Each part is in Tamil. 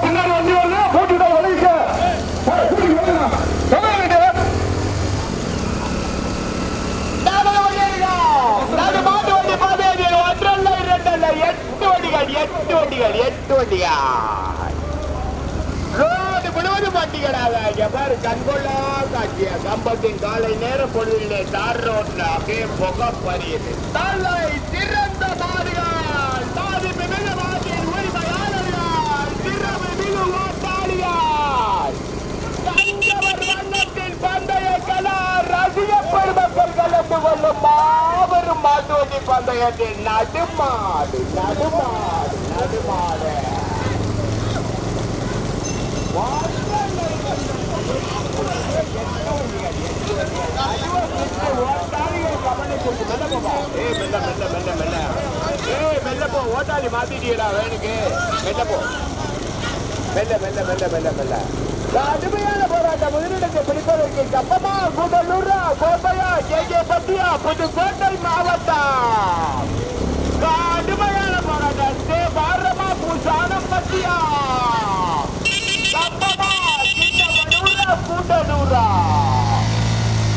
பின்னாடி வண்டி வந்து போட்டுட்டா வலிக்க எட்டு வண்டிகள் ரோடு முழுவதும் வண்டிகளாக பாரு கண்கொள்ளா காட்சிய கம்பத்தின் காலை நேர பொழுதிலே தார் ரோட்ல அப்படியே புகை பறியுது தலை சிறந்த மாடுகள் தாதி மிக மாட்டின் உரிமையாளர்கள் சிறப்பு மிகு ஓட்டாளிகள் தஞ்சவர் வண்ணத்தின் பந்தய கலா ரசிக பெருமக்கள் கலந்து கொள்ளும் மாபெரும் மாட்டுவண்டி பந்தயத்தின் நடுமாடு நடுமாடு நடுமாடு ஓட்டாளி மாத்திட்டீடா வேணுக்கு மெல்ல போ மெல்ல மெல்ல மெல்ல மெல்ல மெல்ல கடுமையான போராட்டம் முதலிடத்தை பிடிப்பதற்கு கப்பமா கூடலூரா கோப்பையா கே பட்டியா புதுக்கோட்டை மாவட்டம் கடுமையான போராட்டத்தை பாரமா பூசானம் பட்டியா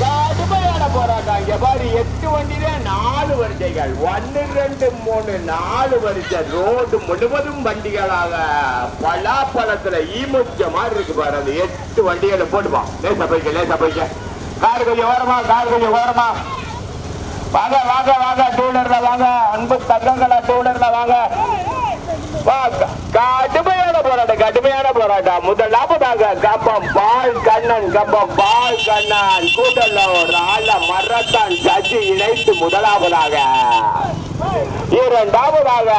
கடுமையான போராட்டம் இங்க பாரு 8 வண்டியில 4 வரிசைகள் 1 2 3 4 வரிசை ரோடு முழுவதும் வண்டிகளாக பலாப்பழத்துல ஈமுச்ச மாதிரி இருக்கு பாரு அது 8 வண்டிகளை போட்டுப்பா லேசா போய்க்க கார் கொஞ்சம் ஓரமா வாங்க டூலர்ல வாங்க அன்பு தங்கங்களா டூலர்ல வாங்க கடுமையான போராட்டம் முதலாவதாக கம்பம் பால் கண்ணன் கூட்டலூர் ஆள மரத்தான் சஜி இணைத்து முதலாவதாக இரண்டாவதாக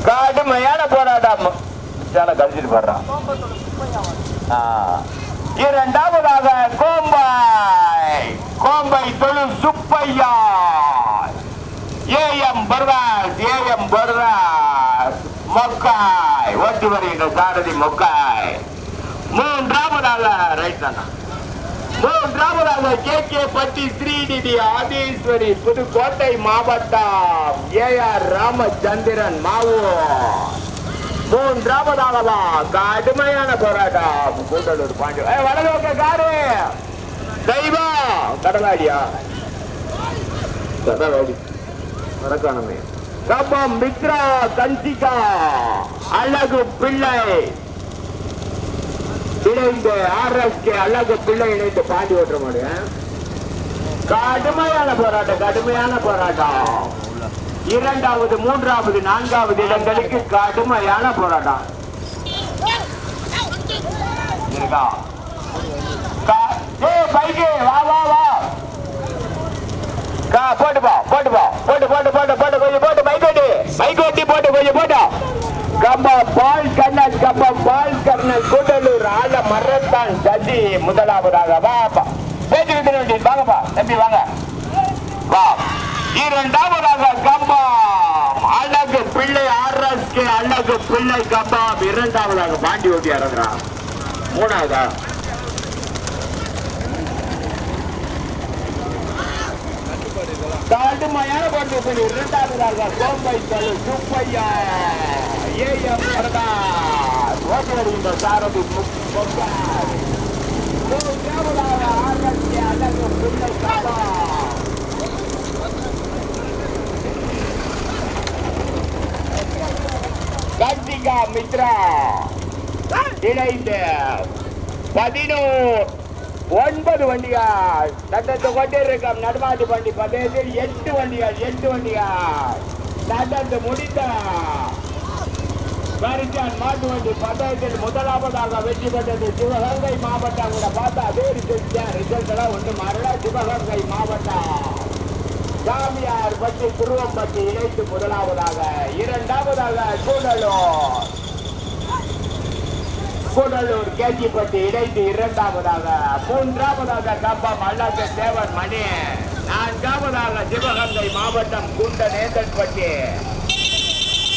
கடுமையான போராட்டம் கழிச்சிட்டு போடுறான் இரண்டாவதாக கோம்பை தொழு சுப்பையா ஏஎம் பர்வாஸ் மொக்காய் ஓட்டி வருகின்ற சாரதி மொக்காய் மூன்றாவதாக கே பட்டி ஸ்ரீநிதி ஆதீஸ்வரி புதுக்கோட்டை மாவட்டம் ஏஆர் ராமச்சந்திரன் மாவோ மூன்றாவதாகவா கடுமையான போராட்டம் கூட்டலூர் பாண்டி வடலோக்க காரு தெய்வா கடலாடியா மறக்கானமே கம்பம் மித்ரா கன்சிகா அழகு பிள்ளை இணைந்து ஆர்எஸ்கே அழகு பிள்ளை இணைந்து பாண்டி ஓட்ட முடியும் கடுமையான போராட்டம் இரண்டாவது மூன்றாவது நான்காவது இடங்களுக்கு கடுமையான போராட்டம் இருக்கா பைக்கு வா போட்டு கம்பம் பால் கண்ணன் கூட்டலூர் ஆள மரத்தான் சதி முதலாவதாக வாப்பா பேச்சுக்கிட்டு வாங்கப்பா தம்பி வாங்க வா இரண்டாவதாக கம்பம் அழகு பிள்ளை ஆர்எஸ்கே அழகு பிள்ளை கம்பம் இரண்டாவதாக பாண்டி ஓட்டி இறங்குறான் மூணாவதா கடுமையான போட்டு இரண்டாவதாக கோம்பை தழு சுப்பையா ஏஎம் பிரதாஸ் ஓட்டி வருகின்ற சாரதி மூன்றாவதாக ஆர்எஸ்கே அழகு பிள்ளை கம்பம் கர்த்திகா மித்ரா இணைந்து 9 வண்டிகள் நடந்து கொண்டிருக்கும் நடுமாட்டு வண்டி பந்தயத்தில் 8 வண்டிகள் நடந்து முடிந்த பரிசான் மாட்டு வண்டி பந்தயத்தில் முதலாவதாக வெற்றி பெற்றது சிவகங்கை மாவட்டம் கூட பார்த்தா அதே ரிசல்ட் எல்லாம் ஒன்று மாறல சிவகங்கை மாவட்டம் சாமியார் பட்டி துருவம்பட்டி இணைத்து முதலாவதாக இரண்டாவதாக கூடலூர் கேஜிப்பட்டி இணைத்து இரண்டாவதாக மூன்றாவதாக கம்பம் அல்லாத தேவன் மணி நான்காவதாக சிவகங்கை மாவட்டம் குண்டநேந்தன்பட்டி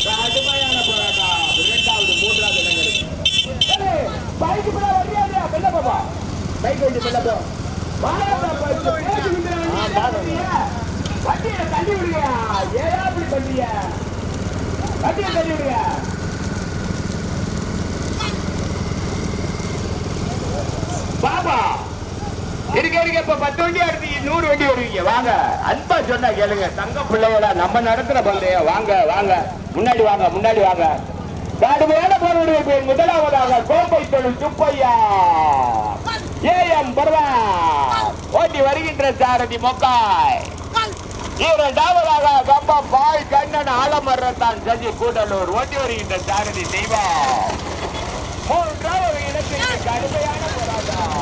கடுமையான போராட்டம் இரண்டாவது மூன்றாவது இடங்களுக்கு பைக் வண்டி பண்ண போ. வண்டியை தள்ளி விடுங்க. ஏன் அப்படி பண்றீங்க? வண்டியை தள்ளி விடுங்க. பாபா இருக்க இப்ப 10 வண்டி அடுத்து 100 வண்டி வருவீங்க. வாங்க, அன்பா சொன்னா கேளுங்க. தங்க பிள்ளைகளா நம்ம நடத்துற பந்தயம். வாங்க வாங்க, முன்னாடி வாங்க, முன்னாடி வாங்க. கடுமையான போருடைய பேர் முதலாவதாக கோம்பை தொழில் சுப்பையா ஏஎம் பர்வா ஓட்டி வருகின்ற சாரதி மொக்காய். இரண்டாவதாக கம்பம் பாய் கண்ணன் ஆலமரத்தான் சஜி கூடலூர் ஓட்டி வருகின்ற சாரதி தெய்வா. மூன்றாவது இடத்திற்கு கடுமையான போராட்டம்.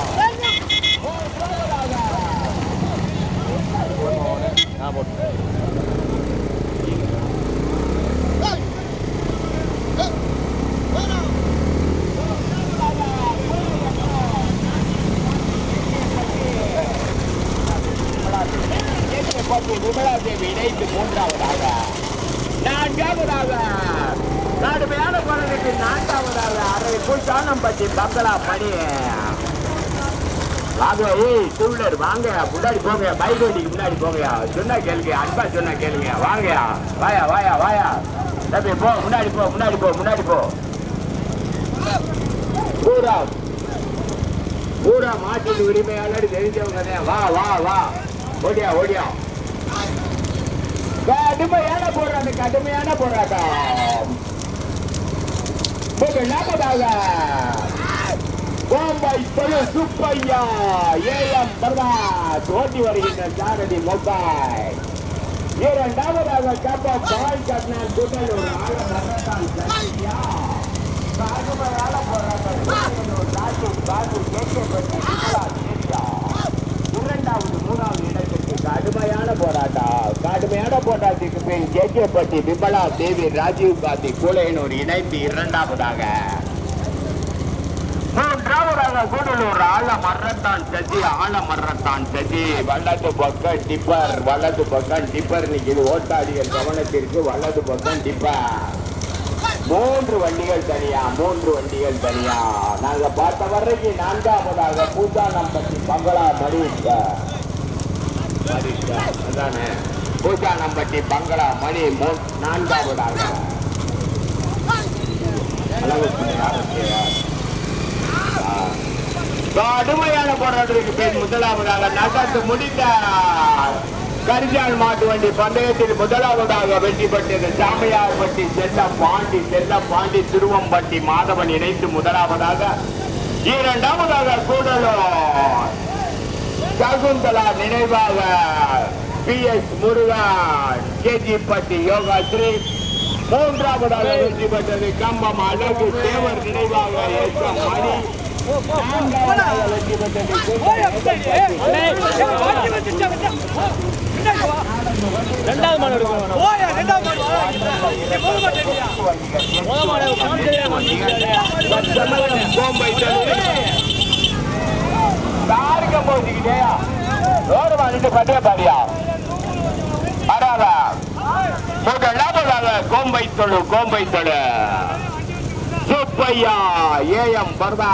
விமலாதேவி இணைத்து மூன்றாவதாக. நான்காவதாக கடுமையான போராட்டத்திற்கு நான்காவதாக அரை பூச்சானம்பட்டி பங்களா பணி. வாங்க, ஏய் டூவீலர் வாங்க, முன்னாடி போங்க. பைக் வண்டிக்கு முன்னாடி போங்கயா. சொன்னா கேளுங்க, அன்பா சொன்னா கேளுங்க. வாங்கயா, வாயா வாயா வாயா தம்பி, போ முன்னாடி போ, முன்னாடி போ, முன்னாடி போ. பூரா பூரா மாட்டின் உரிமையாளர் தெரிஞ்சவங்க. வா வா வா, ஓடியா ஓடியா. கடுமையான போராட்டம், கடுமையான போராட்டம். முதலாவதாக கோம்பை தொழில் சுப்பையா ஏஎம் பர்வாஸ் ஓட்டி வருகின்ற சாரதி மொபைல். இரண்டாவதாக கம்பம் பாய் கண்ணன் கூடலூர் ஆலமரத்தான் சத்யா. கடுமையான போராட்டம். பாது கேட்கப்பட்ட இரண்டாவது மூணாவது இடத்திற்கு கடுமையான போராட்டம். கடுமையான போராட்டத்துக்கு பின் கேட்கப்பட்டி விமலா தேவி ராஜீவ் காந்தி கூலையனூர் இணைந்து இரண்டாவதாக. மூன்றாவதாக கூடலூர் ஆலமரத்தான் சஜி. ஆலமரத்தான் சஜி வலது பக்கம் டிப்பர், வலது பக்கம் டிப்பர் நிற்கிது. ஓட்டாடிகள் கவனத்திற்கு வலது பக்கம் டிப்பர். 3 வண்டிகள் தனியா, 3 வண்டிகள் தனியா. நாங்க பார்த்த வரைக்கும் நான்காவதாக பூசானம்பட்டி பங்களா மணிஷ்கா. அதானே பூசானம்பட்டி பங்களா மணி நான்காவதாக. கடுமையான போராட்டத்துக்கு பின் முதலாவதாக நகர்ந்து முடிந்த கரிஜான் மாட்டு வண்டி பந்தயத்தில் முதலாவதாக வெற்றி பெற்றது சாமியார்பட்டி செல்லப்பாண்டி திருவம்பட்டி மாதவன் இணைந்து முதலாவதாக. இரண்டாவதாக கூடலூர் சகுந்தலா நினைவாக PS முருகன் கேஜிப்பட்டி யோகாஸ்ரீ. மூன்றாவதாக வெற்றி பெற்றது கம்பம் அழகு தேவர் நினைவாக மணி. நான்காவதாக வெற்றி பெற்றது இரண்டாவது மாடு கோம்பை தாருக்க போச்சுக்கிட்டேயா ரோடு வாங்கிட்டு பட்டியா பாரியா வராதா. கோம்பை தொழு சுப்பையா ஏஎம் பர்வா.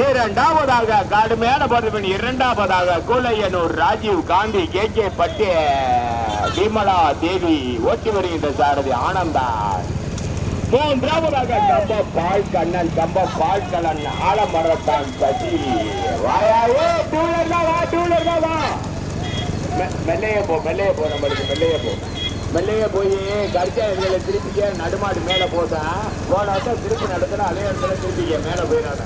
இரண்டாவதாக கடுமையான போராட்டம். இரண்டாவதாக கூலையனூர் ராஜீவ் காந்தி கேட்கப்பட்டு விமலா தேவி ஓட்டி வருகின்ற சாரதி ஆனந்தா. மூன்றாவதாக கம்பம் பால் கண்ணன் ஆலமரத்தான் சசி. வாயாவே டூலர் தான் வா. மெல்லையே போ நம்மளுக்கு மெல்லையே போய் கரிச்சாயங்களை திருப்பிக்க. நடுமாடு மேல போனாத்தான் திருப்பி நடத்தினா அதே இடத்துல திருப்பிக்க மேல போயிடாத.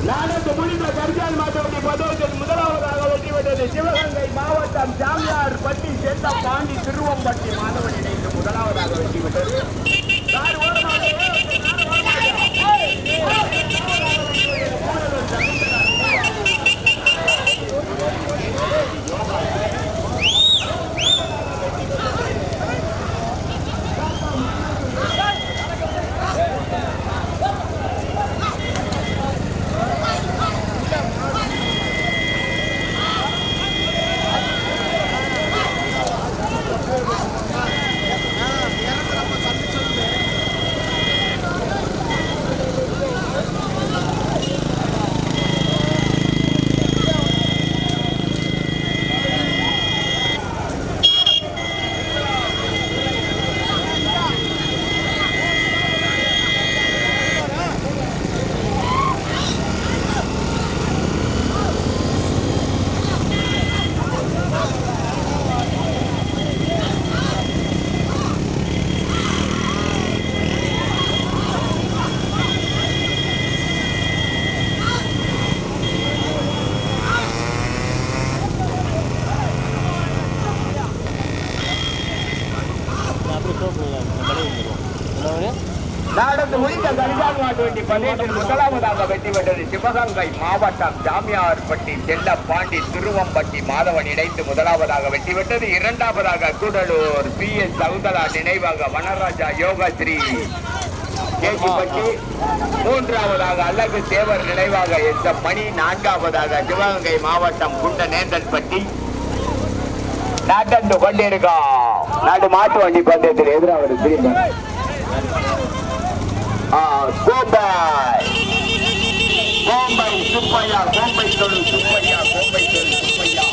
நானூற்று முடிந்த கரிச்சால் மாட்டு வண்டி பதவியில் முதலாவதாக வெற்றி பெற்றது சிவகங்கை மாவட்டம் சாமியார்பட்டி செல்லப்பாண்டி திருவம்பட்டி மாதவன் இணைந்து முதலாவதாக வெற்றி பெற்றது. வண்டி பந்தயத்தில் முதலாவதாக வெற்றி பெற்றது சிவகங்கை மாவட்டம் ஜாமியார்பட்டி செல்லப்பாண்டி திருவம்பட்டி மாதவன் இணைந்து முதலாவதாக வெற்றி பெற்றது. இரண்டாவதாக கூடலூர் PS சவுந்தரா நினைவாக வனராஜா யோகாஸ்ரீ கேஜிப்பட்டி. மூன்றாவதாக அழகு தேவர் நினைவாக SM மணி. நான்காவதாக சிவகங்கை மாவட்டம் குண்டநேந்தல்பட்டி நடந்து கொண்டிருக்கா நாடு மாட்டு வண்டி பந்தயத்தில் எதிராக திரும்ப கோம்பை சுப்பையா கோம்பை தொழில் சுப்பையா கோம்பை தொழில் சுப்பையா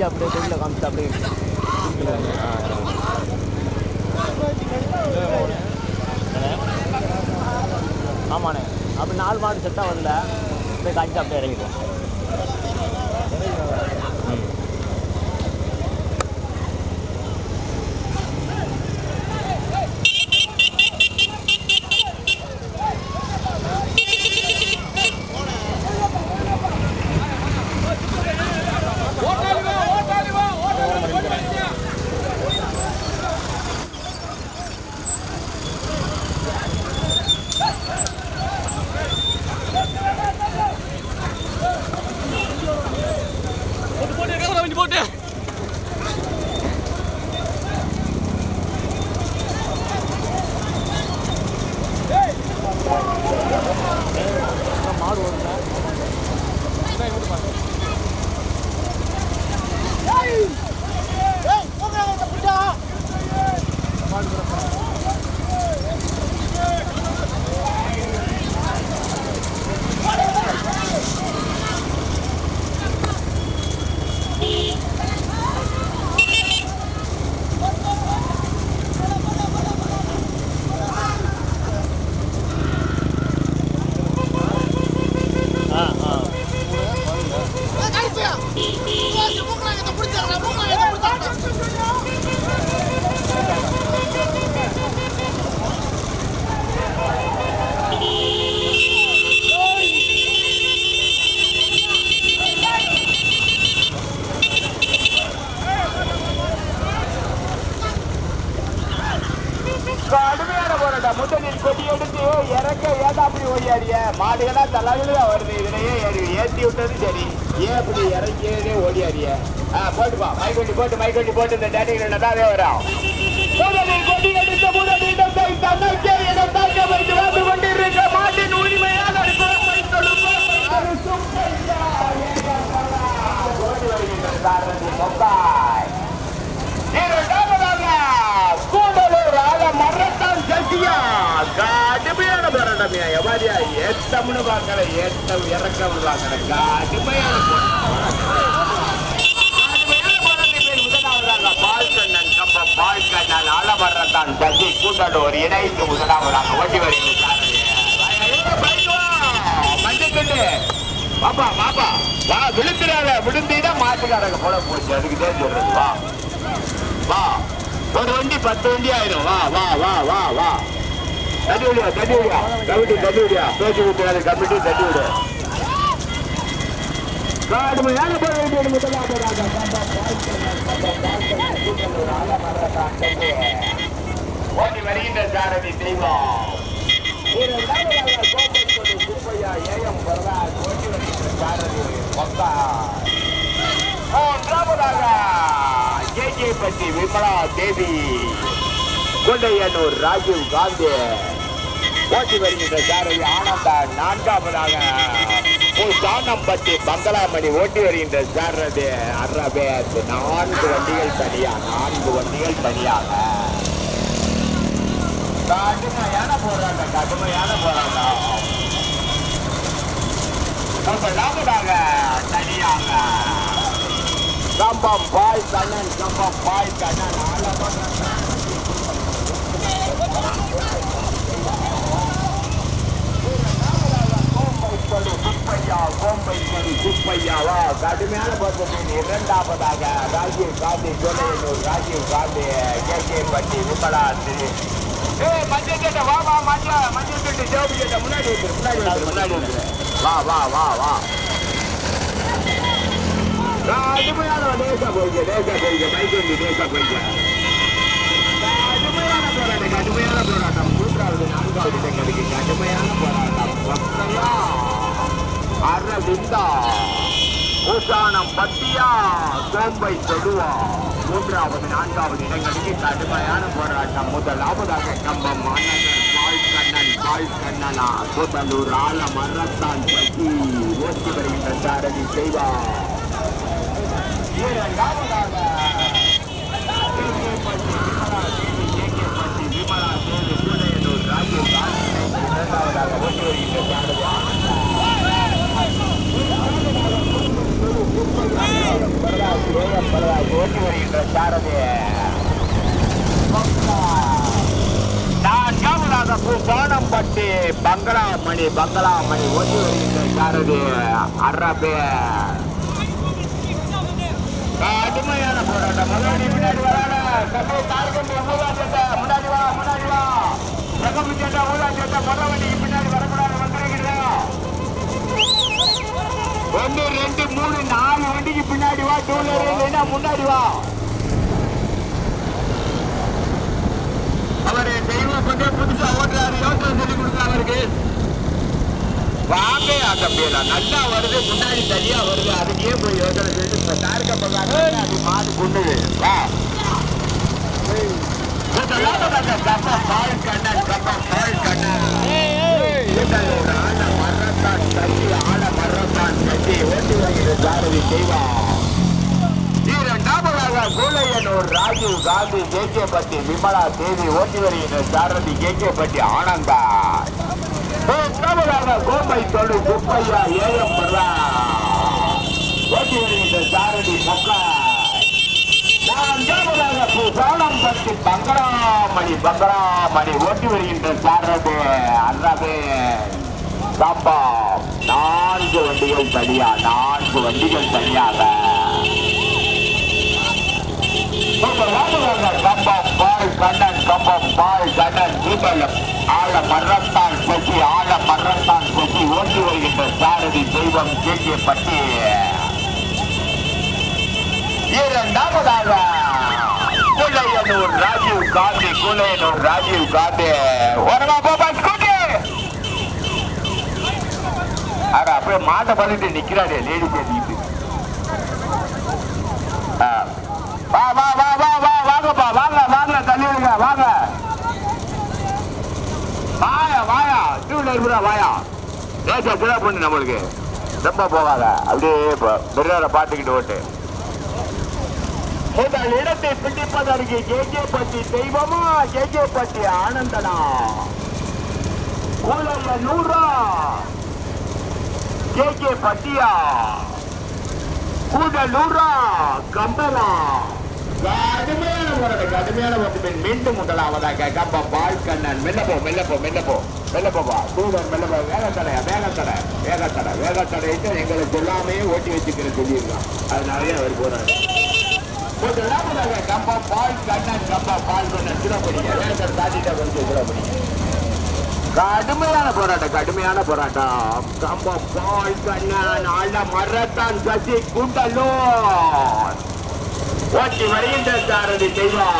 அப்படியே தெரியல காமிச்சு அப்படியே ஆமாண்ணே அப்படி 4 மாடு செட்டாக வரல அப்படியே காய்ச்சி அப்படியே இறங்கிடுவோம். கடுமையான போராட்டம். முதலில் கொடி எடுத்து இறக்க ஏதாப்படி ஓடியாடிய மாடுகளா தலைகளா வருது. இதுலயே ஏற்றி விட்டது சரி, ஏன் அப்படி இறக்கியதே ஓடியாடிய போட்டுப்பா. மைக்கொண்டி போட்டு இந்த டேட்டிகள் நல்லாவே வரும். முதலில் கொடி எடுத்து முதலிடத்தை தன்னைக்கே இடம் தாக்க வைத்து வந்து கொண்டிருக்க மாட்டின் உரிமையாளர் ஓடி வருகின்ற மொபாய். கூடலூர் ஆள மரத்தான் சசியா கடுமையான போராட்டமியா. எவாரியா ஏத்தம்னு பாக்கல, ஏத்தம் இறக்கம் பாக்கல. கடுமையான முதலாவதாக பால்கண்ணன் கம்ப பால்கண்ணன் ஆலமரத்தான் சசி கூடலூர் இணைந்து முதலாவதாக ஓட்டி வருகிறார். மஞ்சள் பாப்பா பாப்பா வா, விழுந்துடாத. விழுந்தீதான் மாட்டுக்காரங்க போல போச்சு. அதுக்கு தான் சொல்றது. வா வா, ஒரு வண்டி 10 வண்டி ஆயிரும். வா வா வா வா வா, தட்டி விடியா கமிட்டி தட்டி விடியா. பேச்சு விட்டு கமிட்டி தட்டி விடு. கடுமையான போராட்டம் முதலாவதாக ஓடி வருகின்ற சாரதி தெய்வம் மூன்றாவதாக கேஜேபட்டி விமலா தேவி கொண்டையனூர் ராஜீவ் காந்தி ஓட்டி வருகின்ற சாரதி ஆனந்தா நான்காவதாக சாணம்பட்டி பங்களாமணி ஓட்டி வருகின்ற சாரதி அறவே 4 வண்டிகள் தனியாக கடுமையான போராட்டம் முதலாவதாக தனியாக கம்பம் பாய் கண்ணன் சுப்பையாவா கடுமையான பட்சத்தின் இரண்டாவதாக ராஜீவ் காந்தி ஜோலையனூர் ராஜீவ் காந்தி கேஜேபட்டி விமலா மஞ்சள் கேட்ட வா மஞ்சள் கேட்டு ஜோபி கேட்ட முன்னாடி வா கடுமையான தேச போய்க்க கடுமையான போராட்டம் 3வது 4வது இடங்களுக்கு கடுமையான போராட்டம் அரவிந்தா பூசானம் பட்டியா கோம்பை தொடுவா 3வது 4வது இடங்களுக்கு கடுமையான போராட்டம் முதலாவதாக கம்பம் பாய் கண்ணனா கூட்டலூர் ஆல மரத்தான் பட்டி ஓட்டி வருகின்ற சாரதி செய்வா இரண்டாவதாக விமலா தேவி சூழையனூர் ராஜீவ் காந்தி இரண்டாவதாக ஓட்டி வருகின்ற சாரதி ஓட்டி வருகின்ற சாரதி நான்காவதாக பூசானம்பட்டி பங்களாமணி ஓட்டி வருகின்ற சாரதி அரபே கடுமையான போராட்டம் முன்னாடி வராங்க முன்னாடி வா ரகம் சேட்டா ஊராட்சி மொதல் வண்டிக்கு பின்னாடி வரக்கூடாது வந்துருக்கிறா 1 2 3 4 வண்டிக்கு பின்னாடி வா 2 இல்லைன்னா முன்னாடி வா அவரு தெய்வம் கொஞ்சம் புதுசா ஓட்டுறாரு யோசனை சொல்லி கொடுக்குறாங்க அவருக்கு வாங்க அந்த பேரா நல்லா வருது முன்னாடி சரியா வருது அதுக்கே போய் யோசனை செஞ்சு இப்ப தாருக்க போகாது அது மாடு கொண்டுது வா பால் கண்ணன் ஆட மரத்தான் கட்டி ஓட்டி வருகிற சாரதி செய்வா இரண்டாவதாக கூலையனூர் ராஜீவ் காந்தி கேகேபட்டி விமலா தேவி ஓட்டி வருகின்ற சாரதி கேகேபட்டி ஆனந்தா மூன்றாவதாக கோம்பை தொடு சுப்பையா ஏஎம் ஓட்டி வருகின்ற சாரதி மொக்க நான்காவதாக பூசானம்பட்டி பங்களாமணி ஓட்டி வருகின்ற சாரதி அறவே சாம்பா 4 வண்டிகள் தனியாக கம்பம் பால் கண்ணன் தீபலம் ஆழ மரத்தான் கொச்சி ஓட்டி வருகின்ற சாரதி தெய்வம் கேட்கப்பட்டு இரண்டாவதாக கூலையனூர் ராஜீவ் காந்தி அப்படியே மாட்டை பண்ணிட்டு நிக்கிறாரு லேடி பேசிட்டு வாங்கப்பா வாங்க தள்ளிடுங்க வாங்க வாயா 2 வீலர் வாயா லேசா சில பண்ணு நம்மளுக்கு ரொம்ப போவாங்க அப்படியே பெரியார பாத்துக்கிட்டு ஓட்டு முதல் இடத்தை பிடிப்பதற்கு கேகேபட்டி தெய்வமா கேகேபட்டி ஆனந்தனா கூலைய 100 கேகேபட்டியா கூடலூரா கம்பலா கடுமையான போராட்டம் மீண்டும் முதலாவதாக கம்பம் பால் கண்ணன் மெல்ல போவா தூதர் மெல்ல போ வேகத்தடை எங்களுக்கு எல்லாமே ஓட்டி வச்சுக்கிற சொல்லியிருக்கான் அதனாலயே அவர் போறாரு முதலாவதாக கம்பம் பால் கண்ணன் சிறப்படிங்க வேகத்தர் தாண்டிட்ட கொஞ்சம் சிறப்படிங்க கடுமையான போராட்டம் கம்பம் பால் கண்ணன் ஆள மரத்தான் சசி கூட்டலூர் ஓட்டி வருகின்ற சாரதி தெய்வம்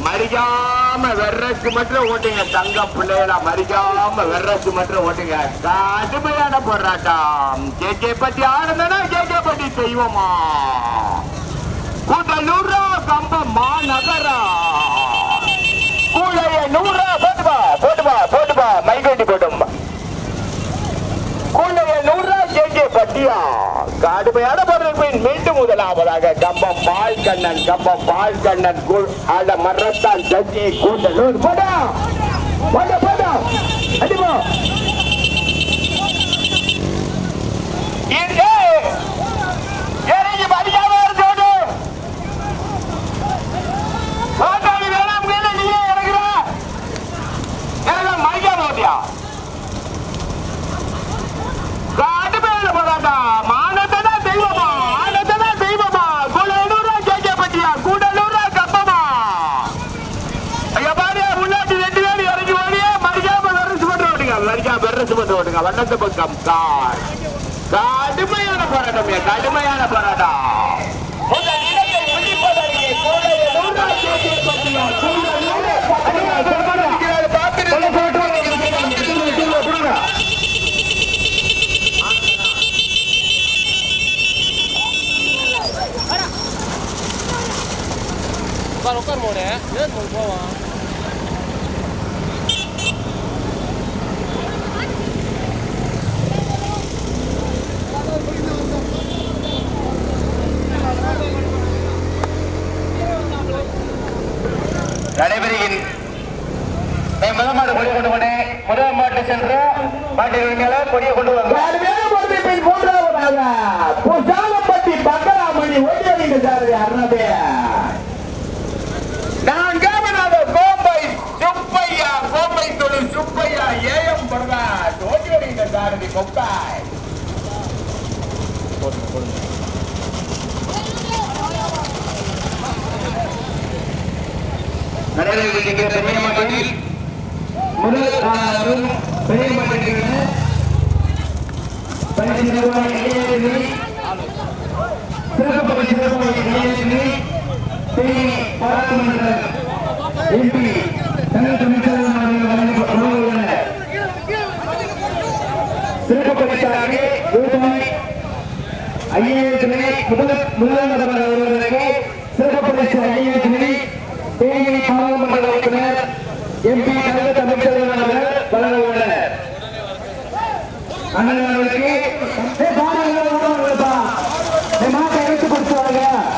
மறிக்காம வெர்ரசு மட்டும் ஓட்டுங்க தங்க பிள்ளைகளா மறிக்காம வெர்ரசு மட்டும் ஓட்டுங்க கடுமையான போராட்டம் கேகே பட்டி ஆனந்தனா கேகே பட்டி தெய்வமா கூட்டலூரா கம்பம் மாநகரா கூழைய நூறா போட்டுப்பா மைகண்டி போட்டும் கூழைய நூறா கேகே பட்டியா கடுமையான பொருள் மீண்டும் முதலாவதாக கம்பம் பால் கண்ணன் ஆள மரத்தான் சச்சி கூட்டலூர் போடா அடிமா இறங்கி மடிக்காம இருக்கோடு நீயே இறங்குற மடிக்காம ஓட்டியா கடுமையான போராட்டம் மானத்தனா தெய்வமா கூடலூரா கேட்கப்பட்டியா கூடலூரா கப்பமா ஐயா பாரு உள்ளாட்டி 2 பேர் இறங்கி ஓடிய மடிக்காம வெரசு மட்டும் ஓடுங்க வண்ணத்து பக்கம் கடுமையான போராட்டம் முதல் இடத்தை பிடிப்பதற்கு கூடலூரா கேட்கப்பட்டியா உட்கார் மோனே ஏன் போவான் நடைபெறுகின் முதல் மாடு கொடியை கொண்டு போனேன் முதல் மாட்டு சென்று மாட்டின் மேல கொடியை கொண்டு வந்தோம் மூன்றாவதாக பக்கராமணி ஒட்டிய சாரதி அருணாதே நான்காவதாக கோப்பை தொழில் சுப்பையா ஏஎம் பிரகாஷ் ஓட்டி வருகின்ற சாரதி கொப்பாய் நடைபெறுகின்ற பெரிய மாட்டில் முதல் பெரிய மாட்டில் பரிசு நிர்வாகி சிறப்பு பரிசு நிர்வாகி பாராளுமன்ற எம்பி தங்கள் சிறப்பு பரிசாக ரூபாய் 5000 முதல் நபர் வருவதற்கு சிறப்பு பரிசு 5000 தேனி பாராளுமன்ற உறுப்பினர் எம்பி தங்கள் தமிழ்ச்செல்வன் அவர்கள் வழங்க உள்ளனர். அண்ணன் அவர்களுக்கு